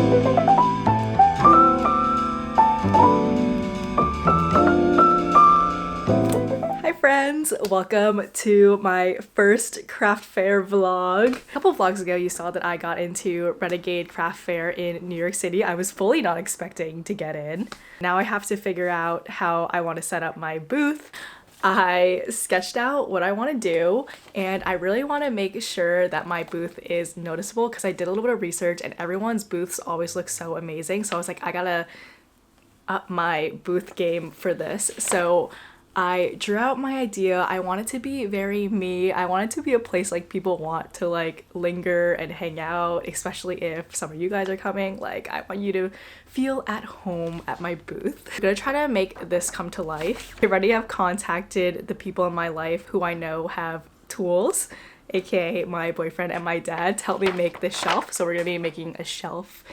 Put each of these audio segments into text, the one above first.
Hi friends, welcome to my first craft fair vlog. A couple vlogs ago you saw that I got into Renegade Craft Fair in New York City. I was fully not expecting to get in. Now I have to figure out how I want to set up my booth. I sketched out what I want to do and I really want to make sure that my booth is noticeable because I did a little bit of research and everyone's booths always look so amazing. So I was like, I gotta up my booth game for this. So I drew out my idea. I want it to be very me. I want it to be a place like people want to like linger and hang out, especially if some of you guys are coming. Like I want you to feel at home at my booth. I'm gonna try to make this come to life. I already have contacted the people in my life who I know have tools, aka my boyfriend and my dad, to help me make this shelf. So we're gonna be making a shelf,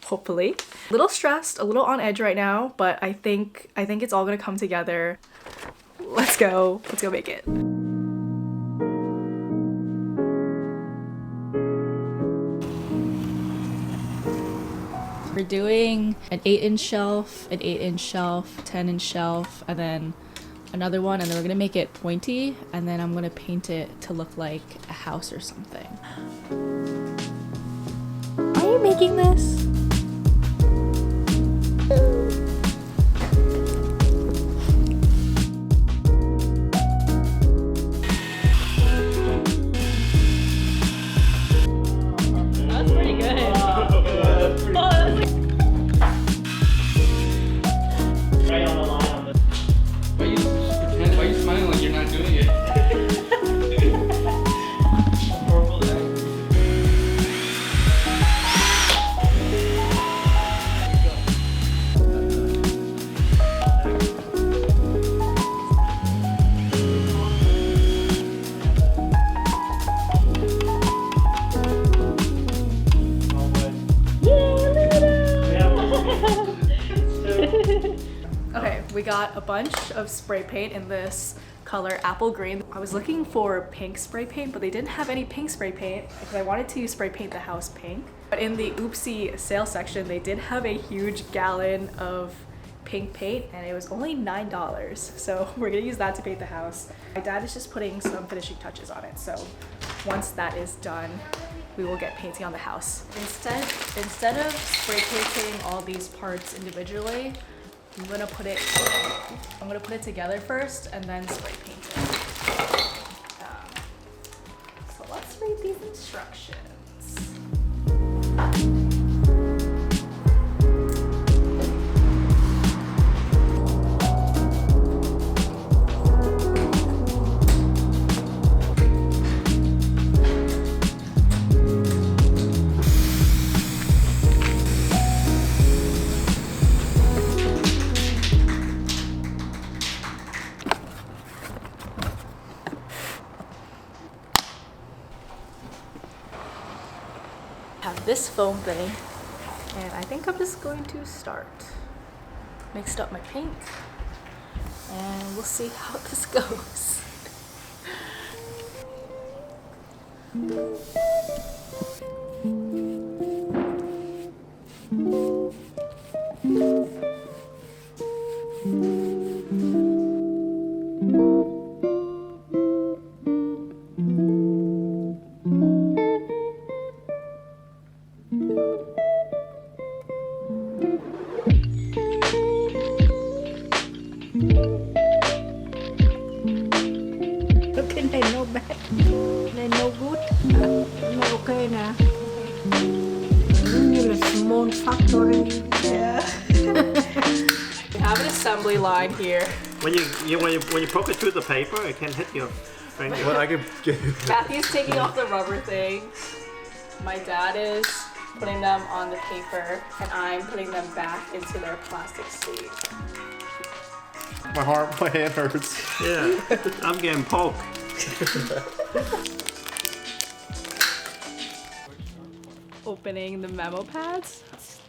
hopefully. A little stressed, a little on edge right now, but I think it's all gonna come together. Let's go make it. We're doing an 8-inch shelf, an 8-inch shelf, 10-inch shelf, and then another one, and then we're gonna make it pointy, and then I'm gonna paint it to look like a house or something. Are you making this? Okay, we got a bunch of spray paint in this color apple green. I was looking for pink spray paint, but they didn't have any pink spray paint because I wanted to spray paint the house pink. But in the Oopsie sale section, they did have a huge gallon of pink paint and it was only $9. So we're gonna use that to paint the house. My dad is just putting some finishing touches on it. So once that is done, we will get painting on the house. Instead of spray painting all these parts individually, I'm gonna put it together first and then spray paint it. So let's read these instructions. Have this foam thing, and I think I'm just going to start. Mixed up my paint, and we'll see how this goes. Small factory. Yeah. We have an assembly line here. When you poke it through the paper, it can hit your finger. Well, I could get Matthew's taking off the rubber thing. My dad is putting them on the paper, and I'm putting them back into their plastic sleeve. my hand hurts. Yeah, I'm getting poked. Opening the memo pads.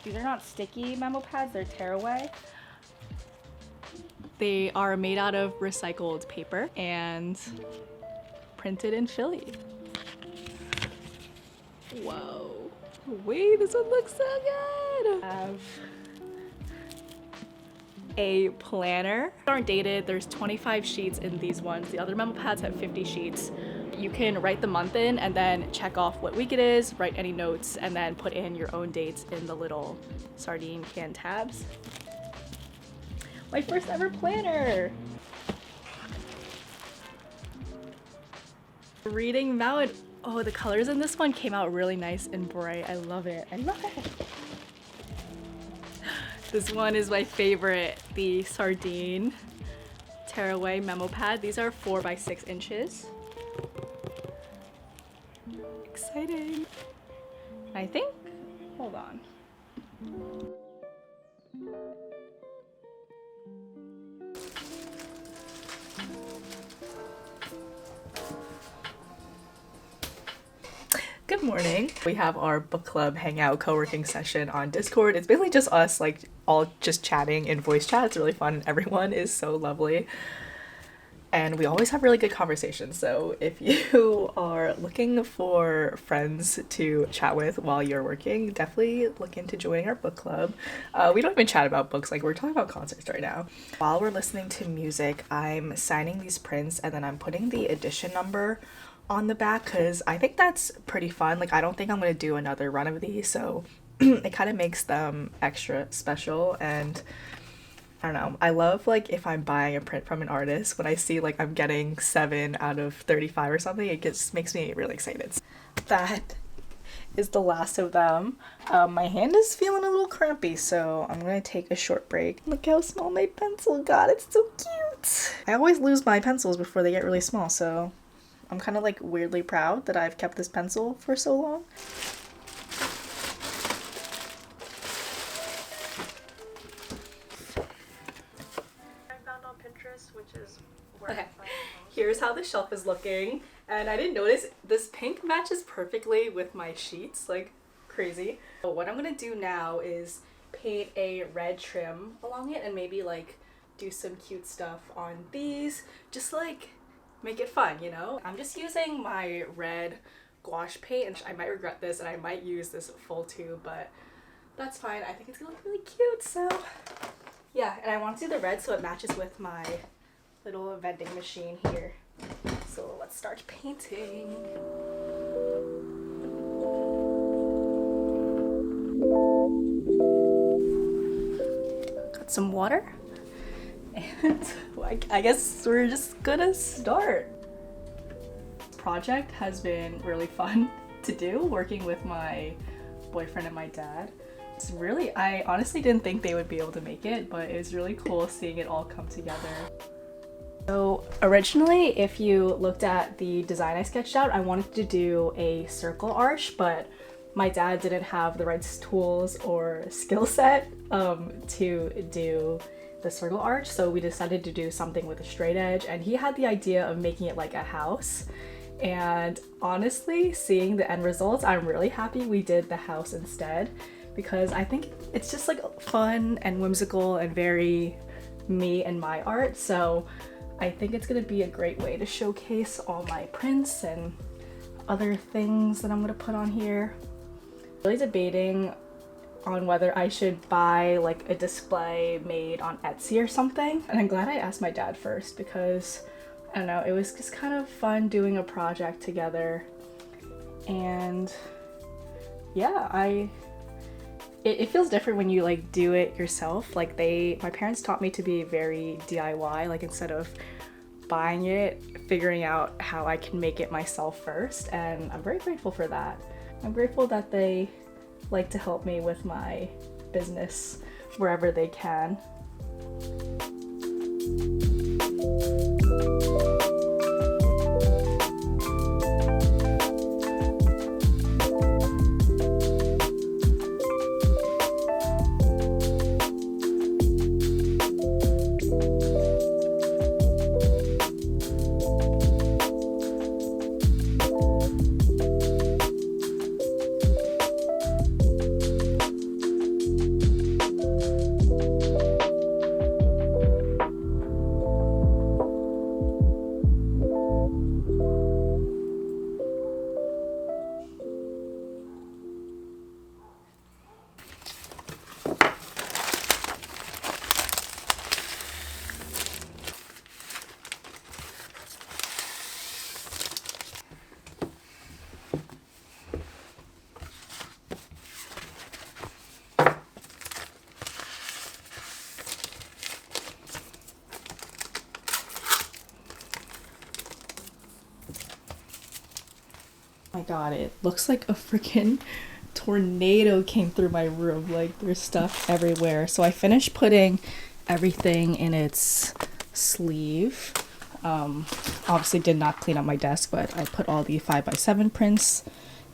These are not sticky memo pads, they're tearaway. They are made out of recycled paper and printed in Philly. Whoa. Wait, this one looks so good. I have a planner. These aren't dated. There's 25 sheets in these ones. The other memo pads have 50 sheets. You can write the month in and then check off what week it is, write any notes, and then put in your own dates in the little sardine can tabs. My first ever planner. Reading Mountain. Oh, the colors in this one came out really nice and bright. I love it. I love it. This one is my favorite, the Sardine Tearaway Memo Pad. These are 4 by 6 inches. Exciting. I think, hold on. Good morning. We have our book club hangout co-working session on Discord. It's basically just us, like, all just chatting in voice chat. It's really fun. Everyone is so lovely. And we always have really good conversations. So if you are looking for friends to chat with while you're working, definitely look into joining our book club. We don't even chat about books, like we're talking about concerts right now. While we're listening to music, I'm signing these prints and then I'm putting the edition number on the back because I think that's pretty fun. Like, I don't think I'm going to do another run of these, so it kind of makes them extra special. And I don't know, I love, like, if I'm buying a print from an artist, when I see, like, I'm getting 7 out of 35 or something, it just makes me really excited. That is the last of them. My hand is feeling a little crampy, so I'm gonna take a short break. Look how small my pencil got. It's so cute. I always lose my pencils before they get really small, so I'm kind of, like, weirdly proud that I've kept this pencil for so long. Which is where okay. Here's how the shelf is looking, and I didn't notice this pink matches perfectly with my sheets, like crazy. But what I'm gonna do now is paint a red trim along it and maybe like do some cute stuff on these, just like make it fun, you know? I'm just using my red gouache paint, and I might regret this and I might use this full tube, but that's fine. I think it's gonna look really cute, so yeah. And I want to do the red so it matches with my little vending machine here. So let's start painting. Got some water, and I guess we're just gonna start. This project has been really fun to do, working with my boyfriend and my dad. It's really, I honestly didn't think they would be able to make it, but it was really cool seeing it all come together. So originally, if you looked at the design I sketched out, I wanted to do a circle arch, but my dad didn't have the right tools or skill set to do the circle arch, so we decided to do something with a straight edge, and he had the idea of making it like a house. And honestly, seeing the end results, I'm really happy we did the house instead, because I think it's just like fun and whimsical and very me and my art. So I think it's gonna be a great way to showcase all my prints and other things that I'm gonna put on here. I'm really debating on whether I should buy like a display made on Etsy or something. And I'm glad I asked my dad first, because I don't know, it was just kind of fun doing a project together. And yeah, it feels different when you like do it yourself. Like my parents taught me to be very DIY, like instead of buying it, figuring out how I can make it myself first, and I'm very grateful for that. I'm grateful that they like to help me with my business wherever they can. god, it looks like a freaking tornado came through my room. Like, there's stuff everywhere. So I finished putting everything in its sleeve. Obviously did not clean up my desk, but I put all the 5x7 prints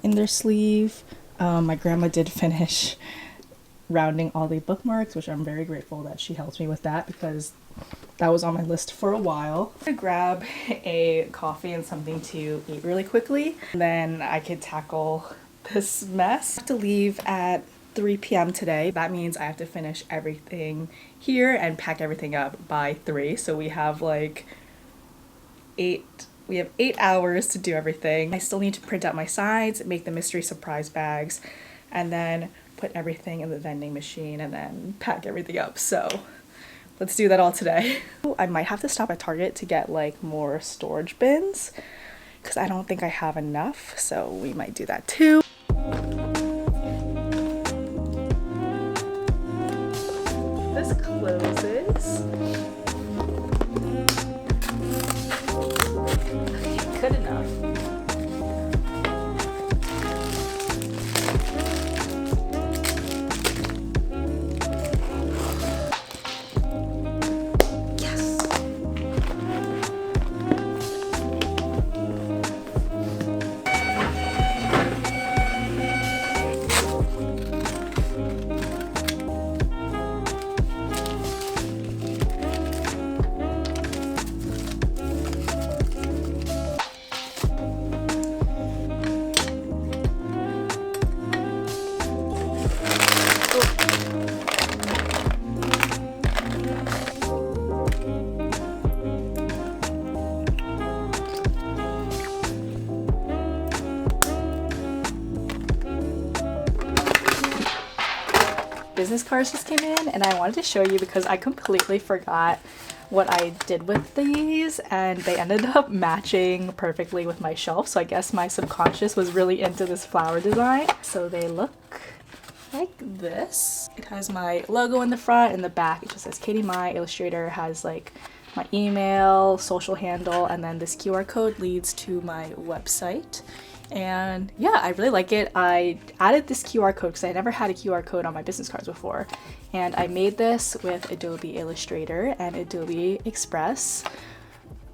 in their sleeve. My grandma did finish rounding all the bookmarks, which I'm very grateful that she helped me with that, because that was on my list for a while. I'm gonna grab a coffee and something to eat really quickly, and then I could tackle this mess. I have to leave at 3 p.m. today. That means I have to finish everything here and pack everything up by 3. So we have like 8 hours to do everything. I still need to print out my sides, make the mystery surprise bags, and then put everything in the vending machine and then pack everything up. So let's do that all today. I might have to stop at Target to get like more storage bins because I don't think I have enough. So we might do that too. This closes. Okay, good enough. Business cards just came in and I wanted to show you because I completely forgot what I did with these, and they ended up matching perfectly with my shelf. So I guess my subconscious was really into this flower design. So they look like this. It has my logo in the front, and the back it just says Katie My Illustrator, has like my email, social handle, and then this QR code leads to my website. And yeah, I really like it. I added this QR code because I never had a QR code on my business cards before. And I made this with Adobe Illustrator and Adobe Express,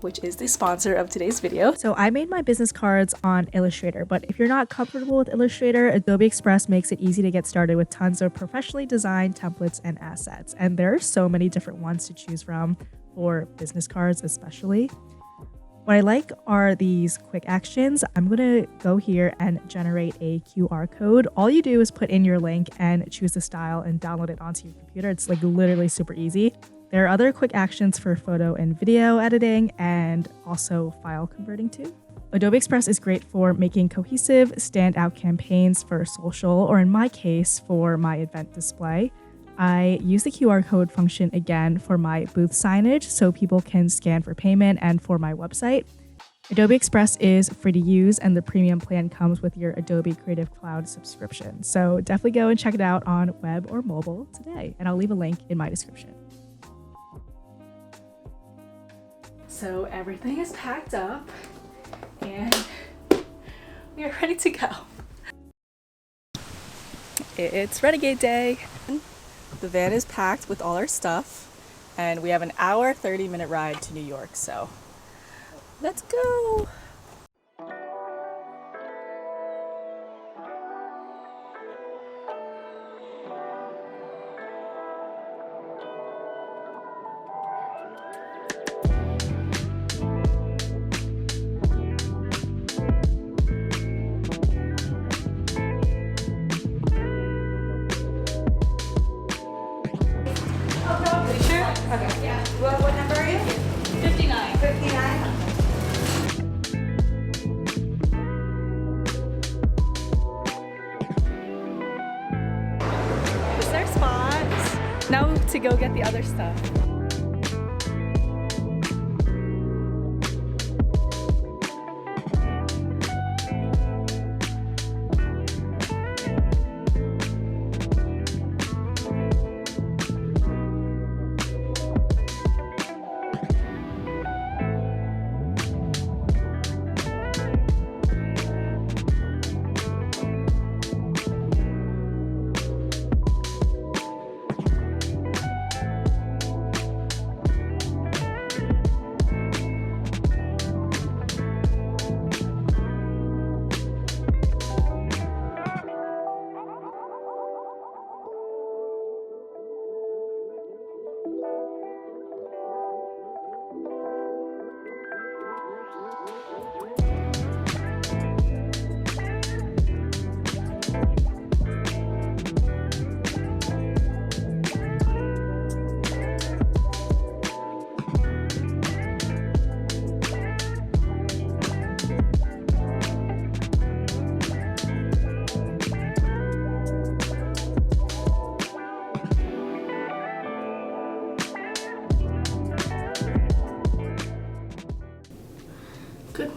which is the sponsor of today's video. So I made my business cards on Illustrator, but if you're not comfortable with Illustrator, Adobe Express makes it easy to get started with tons of professionally designed templates and assets. And there are so many different ones to choose from for business cards especially. What I like are these quick actions. I'm gonna go here and generate a QR code. All you do is put in your link and choose the style and download it onto your computer. It's like literally super easy. There are other quick actions for photo and video editing and also file converting too. Adobe Express is great for making cohesive, standout campaigns for social, or in my case, for my event display. I use the QR code function again for my booth signage so people can scan for payment and for my website. Adobe Express is free to use and the premium plan comes with your Adobe Creative Cloud subscription. So definitely go and check it out on web or mobile today, and I'll leave a link in my description. So everything is packed up and we are ready to go. It's Renegade Day. The van is packed with all our stuff and we have an hour, 30-minute ride to New York, so let's go. Okay. Yeah. What number are you? 59. 59. Is there spots? Now to go get the other stuff.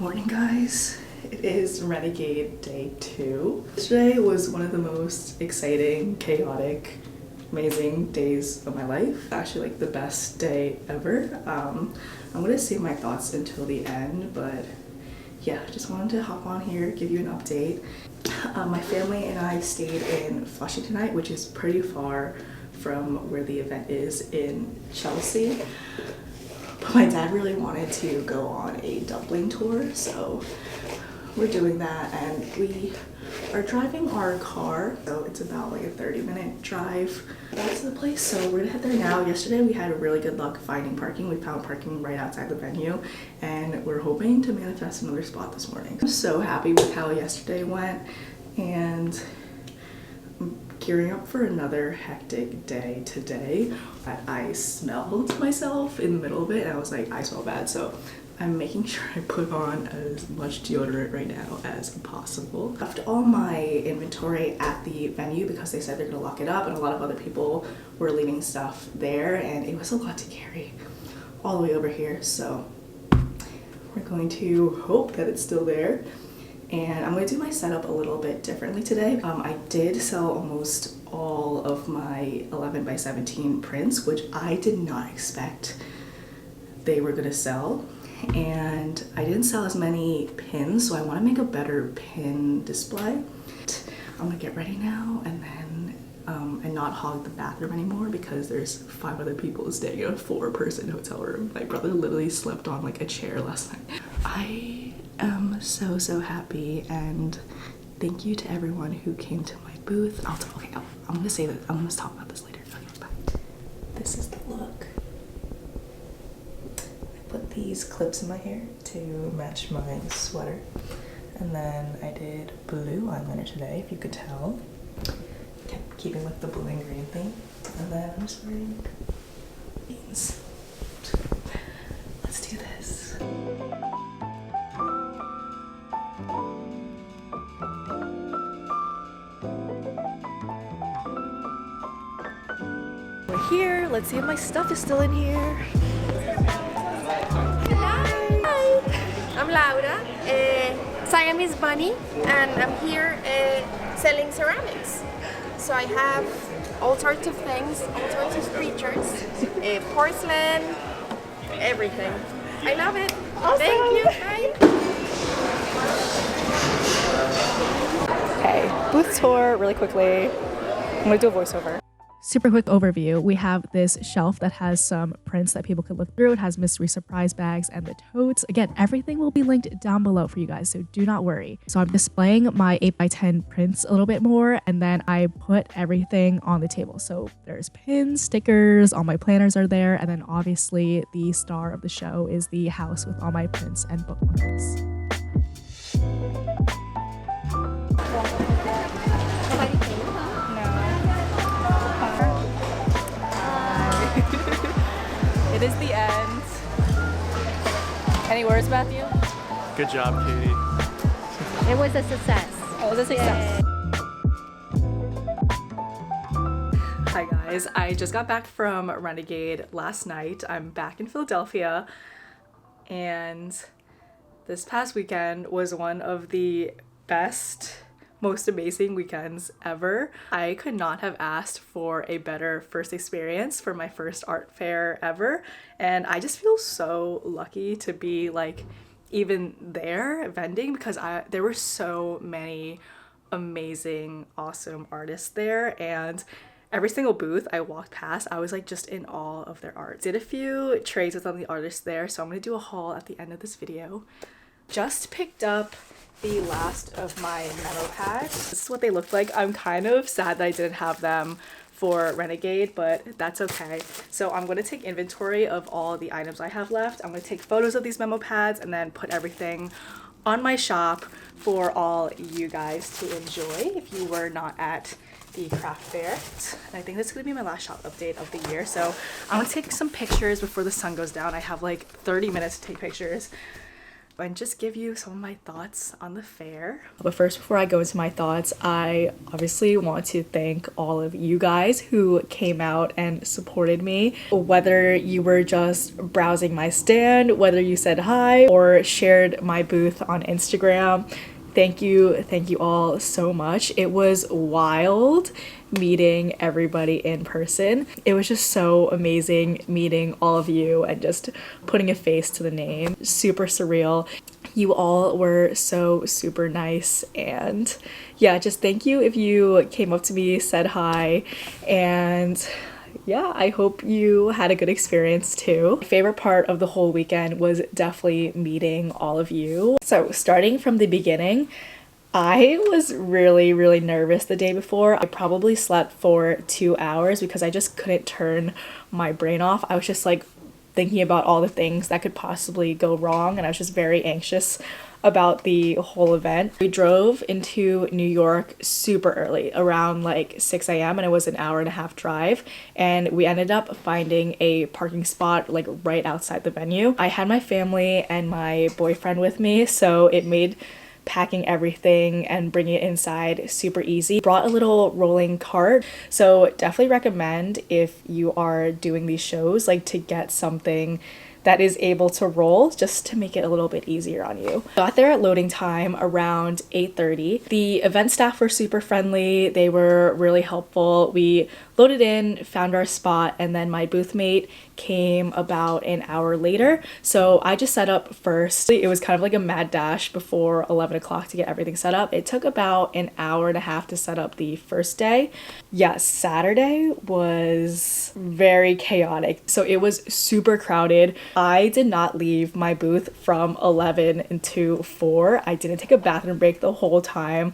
Morning, guys. It is Renegade Day 2. Today was one of the most exciting, chaotic, amazing days of my life. Actually, like the best day ever. I'm gonna save my thoughts until the end, but yeah, just wanted to hop on here, give you an update. My family and I stayed in Flushing tonight, which is pretty far from where the event is in Chelsea. But my dad really wanted to go on a dumpling tour, so we're doing that, and we are driving our car, so it's about like a 30-minute drive back to the place, so we're gonna head there now. Yesterday we had really good luck finding parking. We found parking right outside the venue, and we're hoping to manifest another spot this morning. I'm so happy with how yesterday went, and I'm gearing up for another hectic day today. I smelled myself in the middle of it, and I was like, I smell bad, so I'm making sure I put on as much deodorant right now as possible. I left all my inventory at the venue because they said they're gonna lock it up, and a lot of other people were leaving stuff there, and it was a lot to carry all the way over here, so we're going to hope that it's still there. And I'm going to do my setup a little bit differently today. I did sell almost all of my 11 by 17 prints, which I did not expect they were going to sell. And I didn't sell as many pins, so I want to make a better pin display. I'm going to get ready now and then and not hog the bathroom anymore because there's 5 other people staying in a 4-person hotel room. My brother literally slept on like a chair last night. I am so happy, and thank you to everyone who came to my booth. I'm gonna say that. I'm gonna talk about this later. Okay, bye. This is the look. I put these clips in my hair to match my sweater, and then I did blue eyeliner today, if you could tell. Keeping with the blue and green thing, and then I'm just wearing jeans. Let's do this. We're here. Let's see if my stuff is still in here. Hi, I'm Laura, Siamese Bunny, and I'm here selling ceramics. So I have all sorts of things, all sorts of creatures, porcelain, everything. I love it. Awesome. Thank you. Bye. Okay, booth tour really quickly. I'm gonna do a voiceover. Super quick overview. We have this shelf that has some prints that people could look through. It has mystery surprise bags and the totes. Again, everything will be linked down below for you guys, so do not worry. So I'm displaying my 8x10 prints a little bit more, and then I put everything on the table. So there's pins, stickers, all my planners are there, and then obviously the star of the show is the house with all my prints and bookmarks. It is the end. Any words, Matthew? Good job, Katie. It was a success. It was a success. Hi guys, I just got back from Renegade last night. I'm back in Philadelphia, and this past weekend was one of the best, most amazing weekends ever. I could not have asked for a better first experience for my first art fair ever, and I just feel so lucky to be like even there vending, because there were so many amazing, awesome artists there, and every single booth I walked past, I was like just in awe of their art. Did a few trades with some of the artists there, so I'm gonna do a haul at the end of this video. Just picked up the last of my memo pads. This is what they look like. I'm kind of sad that I didn't have them for Renegade, but that's okay. So I'm going to take inventory of all the items I have left. I'm going to take photos of these memo pads and then put everything on my shop for all you guys to enjoy if you were not at the craft fair. And I think this is going to be my last shop update of the year. So I'm going to take some pictures before the sun goes down. I have like 30 minutes to take pictures. and just give you some of my thoughts on the fair. But first, before I go into my thoughts, I obviously want to thank all of you guys who came out and supported me. Whether you were just browsing my stand, whether you said hi, or shared my booth on Instagram, thank you all so much. It was wild meeting everybody in person. It was just so amazing meeting all of you and just putting a face to the name. Super surreal. You all were so super nice, and yeah, just thank you if you came up to me, said hi, and yeah, I hope you had a good experience too. My favorite part of the whole weekend was definitely meeting all of you. So starting from the beginning, I was really nervous the day before. I probably slept for 2 hours because I just couldn't turn my brain off. I was just like thinking about all the things that could possibly go wrong, and I was just very anxious about the whole event. We drove into New York super early, around like 6 a.m., and it was an hour and a half drive, and we ended up finding a parking spot like right outside the venue. I had my family and my boyfriend with me, so it made packing everything and bringing it inside super easy. Brought a little rolling cart, so definitely recommend if you are doing these shows like to get something that is able to roll just to make it a little bit easier on you. Got there at loading time around 8:30. The event staff were super friendly. They were really helpful. We loaded in, found our spot, and then my booth mate came about an hour later. So I just set up first. It was kind of like a mad dash before 11 o'clock to get everything set up. It took about an hour and a half to set up the first day. Yeah, Saturday was very chaotic. So it was super crowded. I did not leave my booth from 11 until 4. I didn't take a bathroom break the whole time.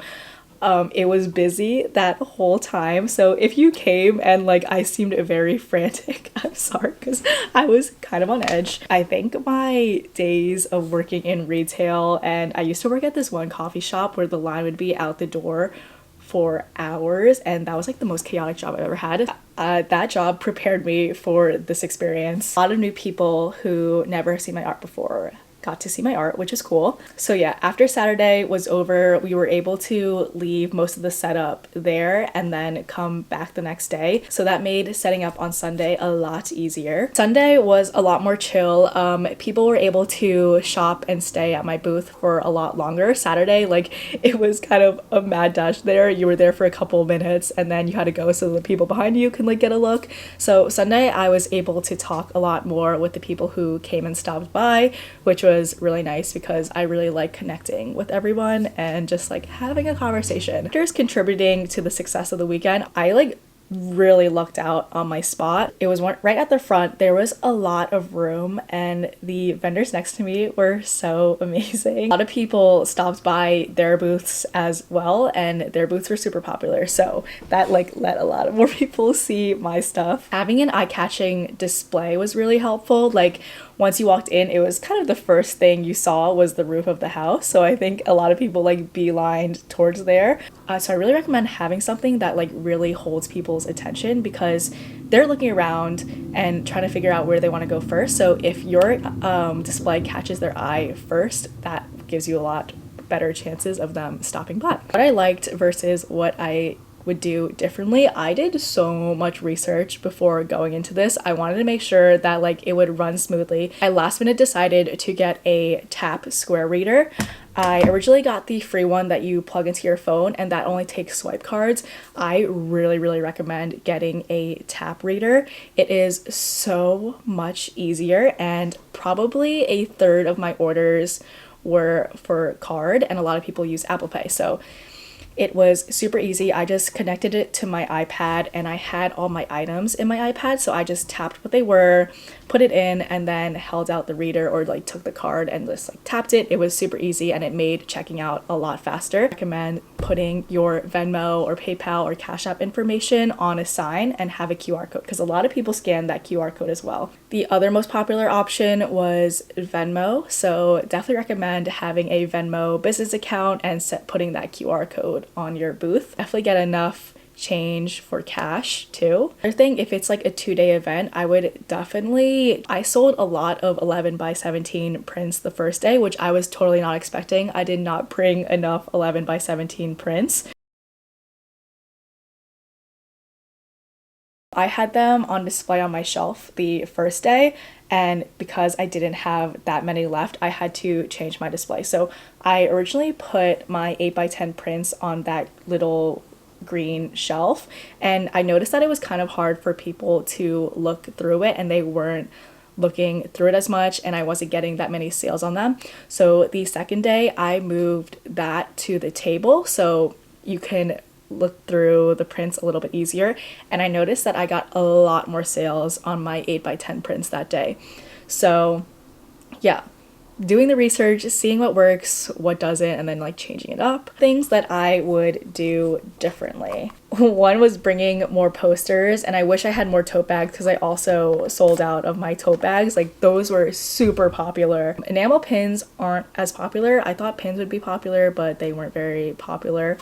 It was busy that whole time, so if you came and like I seemed very frantic, I'm sorry, because I was kind of on edge. I think my days of working in retail, and I used to work at this one coffee shop where the line would be out the door for hours, and that was like the most chaotic job I've ever had. That job prepared me for this experience. A lot of new people who never seen my art before got to see my art, which is cool. So yeah, after Saturday was over, we were able to leave most of the setup there and then come back the next day. So that made setting up on Sunday a lot easier. Sunday was a lot more chill. People were able to shop and stay at my booth for a lot longer. Saturday, like it was kind of a mad dash there. You were there for a couple minutes and then you had to go so the people behind you can like get a look. So Sunday I was able to talk a lot more with the people who came and stopped by, which was really nice because I really like connecting with everyone and just like having a conversation. Factors contributing to the success of the weekend, I like really lucked out on my spot. It was right at the front. There was a lot of room and the vendors next to me were so amazing. A lot of people stopped by their booths as well, and their booths were super popular, so that like let a lot of more people see my stuff. Having an eye-catching display was really helpful. Like once you walked in, it was kind of the first thing you saw was the roof of the house. So I think a lot of people like beelined towards there. So I really recommend having something that like really holds people's attention because they're looking around and trying to figure out where they want to go first. So if your display catches their eye first, that gives you a lot better chances of them stopping by. What I liked versus what I would do differently, I did so much research before going into this. I wanted to make sure that like it would run smoothly. I last minute decided to get a tap square reader. I originally got the free one that you plug into your phone and that only takes swipe cards. I really recommend getting a tap reader. It is so much easier, and probably a third of my orders were for card, and a lot of people use Apple Pay. So it was super easy. I just connected it to my iPad and I had all my items in my iPad. So I just tapped what they were, put it in, and then held out the reader or like took the card and just like tapped it. It was super easy and it made checking out a lot faster. I recommend putting your Venmo or PayPal or Cash App information on a sign and have a QR code because a lot of people scan that QR code as well. The other most popular option was Venmo. So definitely recommend having a Venmo business account and putting that QR code on your booth. Definitely get enough change for cash too. Another thing, if it's like a 2-day event, I sold a lot of 11 by 17 prints the first day, which I was totally not expecting. I did not bring enough 11 by 17 prints. I had them on display on my shelf the first day, and because I didn't have that many left, I had to change my display. So I originally put my 8 by 10 prints on that little green shelf, and I noticed that it was kind of hard for people to look through it, and they weren't looking through it as much, and I wasn't getting that many sales on them. So the second day I moved that to the table so you can look through the prints a little bit easier, and I noticed that I got a lot more sales on my 8 by 10 prints that day. So yeah, doing the research, seeing what works, what doesn't, and then like changing it up. Things that I would do differently. One was bringing more posters, and I wish I had more tote bags because I also sold out of my tote bags. Like those were super popular. Enamel pins aren't as popular. I thought pins would be popular, but they weren't very popular.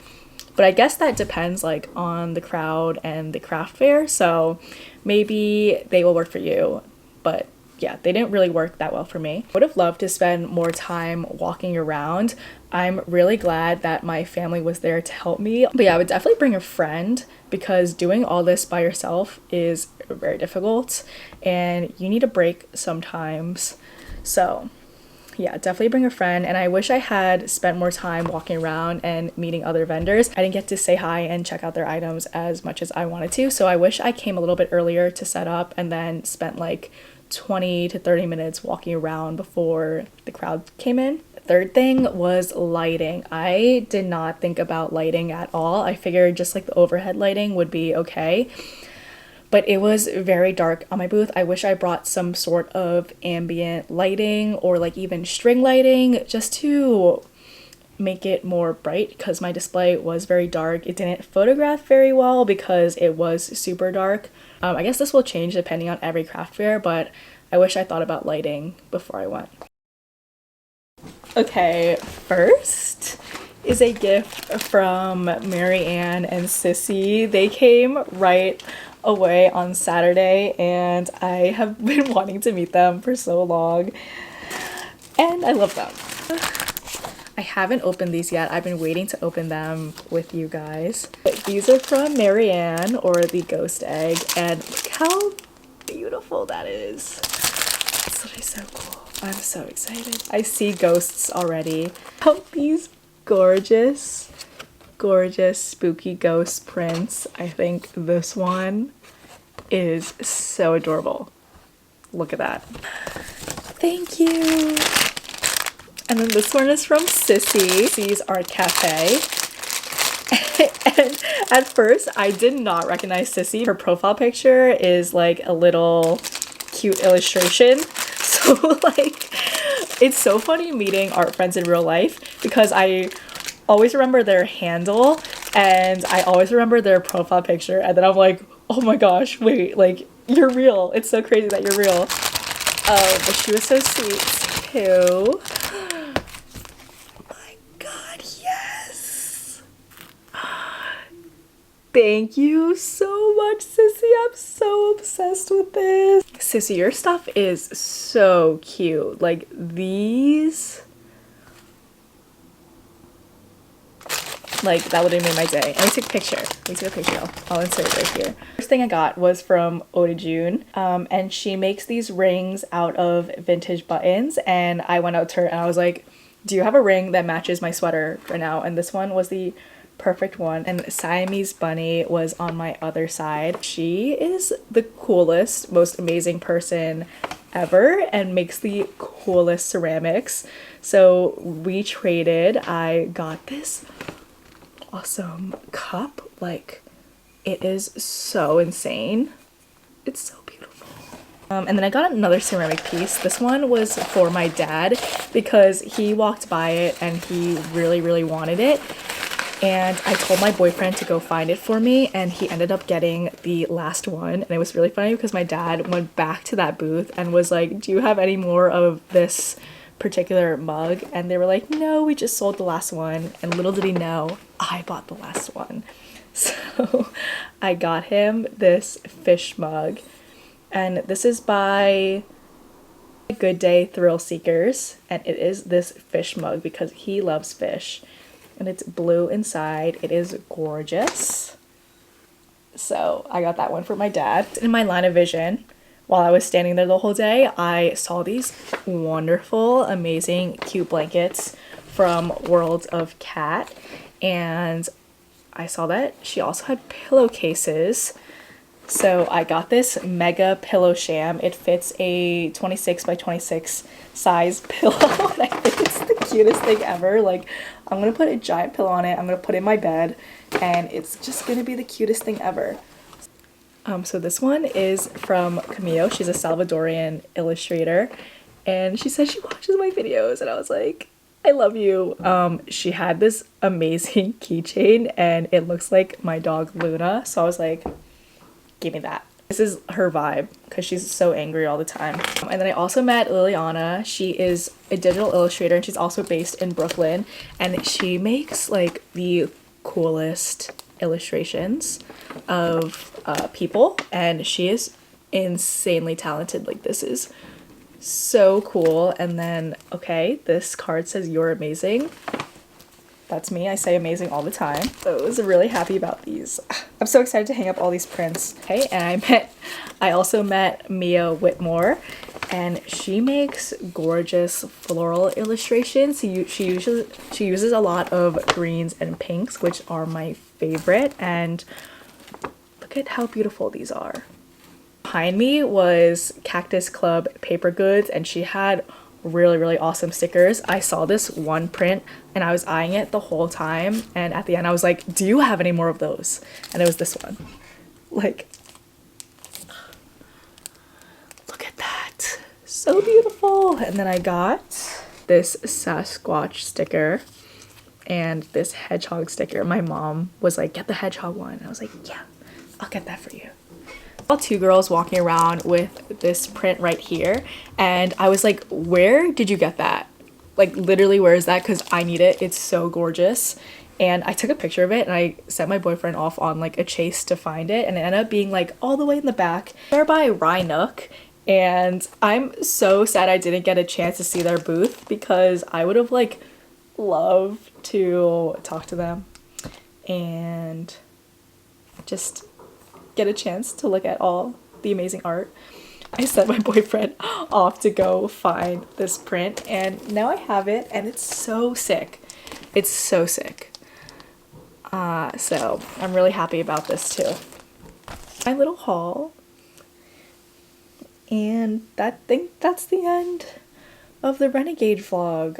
But I guess that depends like on the crowd and the craft fair, so maybe they will work for you, but yeah, they didn't really work that well for me. I would have loved to spend more time walking around. I'm really glad that my family was there to help me. But yeah, I would definitely bring a friend because doing all this by yourself is very difficult and you need a break sometimes. So yeah, definitely bring a friend. And I wish I had spent more time walking around and meeting other vendors. I didn't get to say hi and check out their items as much as I wanted to. So I wish I came a little bit earlier to set up and then spent like 20 to 30 minutes walking around before the crowd came in. Third thing was lighting. I did not think about lighting at all. I figured just like the overhead lighting would be okay, but it was very dark on my booth. I wish I brought some sort of ambient lighting or like even string lighting just to make it more bright because my display was very dark. It didn't photograph very well because it was super dark. I guess this will change depending on every craft fair, but I wish I thought about lighting before I went. Okay, first is a gift from Marianne and Sissy. They came right away on Saturday and I have been wanting to meet them for so long and I love them. I haven't opened these yet. I've been waiting to open them with you guys. But these are from Marianne, or the ghost egg, and look how beautiful that is. It's literally so cool. I'm so excited. I see ghosts already. Oh, these gorgeous, gorgeous spooky ghost prints. I think this one is so adorable. Look at that. Thank you. And then this one is from Sissy's Art Cafe. And at first, I did not recognize Sissy. Her profile picture is like a little cute illustration. So like, it's so funny meeting art friends in real life because I always remember their handle and I always remember their profile picture. And then I'm like, oh my gosh, wait, like, you're real. It's so crazy that you're real. But she was so sweet too. Thank you so much, Sissy. I'm so obsessed with this. Sissy, your stuff is so cute. Like these, like that would have made my day. Let me take a picture. Let me take a picture. I'll insert it right here. First thing I got was from Ode June, and she makes these rings out of vintage buttons. And I went out to her and I was like, "Do you have a ring that matches my sweater right now?" And this one was the perfect one, and Siamese Bunny was on my other side. She is the coolest, most amazing person ever and makes the coolest ceramics. So we traded. I got this awesome cup. Like, it is so insane. It's so beautiful. And then I got another ceramic piece. This one was for my dad because he walked by it and he really, really wanted it. And I told my boyfriend to go find it for me, and he ended up getting the last one. And it was really funny because my dad went back to that booth and was like, "Do you have any more of this particular mug?" And they were like, "No, we just sold the last one." And little did he know, I bought the last one. So I got him this fish mug, and this is by Good Day Thrill Seekers, and it is this fish mug because he loves fish, and it's blue inside. It is gorgeous. So I got that one for my dad. In my line of vision, while I was standing there the whole day, I saw these wonderful, amazing, cute blankets from World of Cat, and I saw that she also had pillowcases. So I got this mega pillow sham. It fits a 26 by 26 size pillow. And I think it's the cutest thing ever. Like, I'm gonna put a giant pillow on it. I'm gonna put it in my bed, and it's just gonna be the cutest thing ever. So this one is from Camille. She's a Salvadorian illustrator, and she said she watches my videos, and I was like, I love you. She had this amazing keychain, and it looks like my dog Luna, so I was like, give me that. This is her vibe because she's so angry all the time. And then I also met Liliana. She is a digital illustrator, and she's also based in Brooklyn, and she makes like the coolest illustrations of people, and she is insanely talented. Like, this is so cool. And then, okay, this card says you're amazing. That's me. I say amazing all the time. So I was really happy about these. I'm so excited to hang up all these prints. Okay, and I also met Mia Whitmore, and she makes gorgeous floral illustrations. She uses a lot of greens and pinks, which are my favorite. And look at how beautiful these are. Behind me was Cactus Club Paper Goods, and she had really awesome stickers. I saw this one print and I was eyeing it the whole time, and at the end I was like, do you have any more of those? And it was this one. Like, look at that, so beautiful. And then I got this Sasquatch sticker and this hedgehog sticker. My mom was like, get the hedgehog one, and I was like, yeah, I'll get that for you. I saw two girls walking around with this print right here, and I was like, where did you get that? Like, literally, where is that? Because I need it. It's so gorgeous. And I took a picture of it, and I sent my boyfriend off on like a chase to find it, and it ended up being like all the way in the back. They're by Rhinook, and I'm so sad I didn't get a chance to see their booth because I would have like loved to talk to them and just get a chance to look at all the amazing art. I sent my boyfriend off to go find this print, and now I have it, and it's so sick. It's so sick. So I'm really happy about this too. My little haul, and that's the end of the Renegade vlog.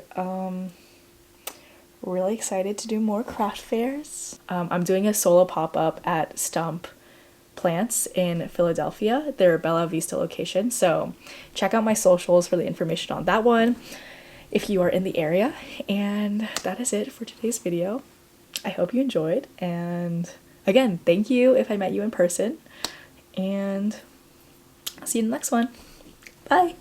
Really excited to do more craft fairs. I'm doing a solo pop-up at Stump Plants in Philadelphia, their Bella Vista location, so check out my socials for the information on that one if you are in the area. And that is it for today's video. I hope you enjoyed, and again, thank you if I met you in person, and I'll see you in the next one. Bye!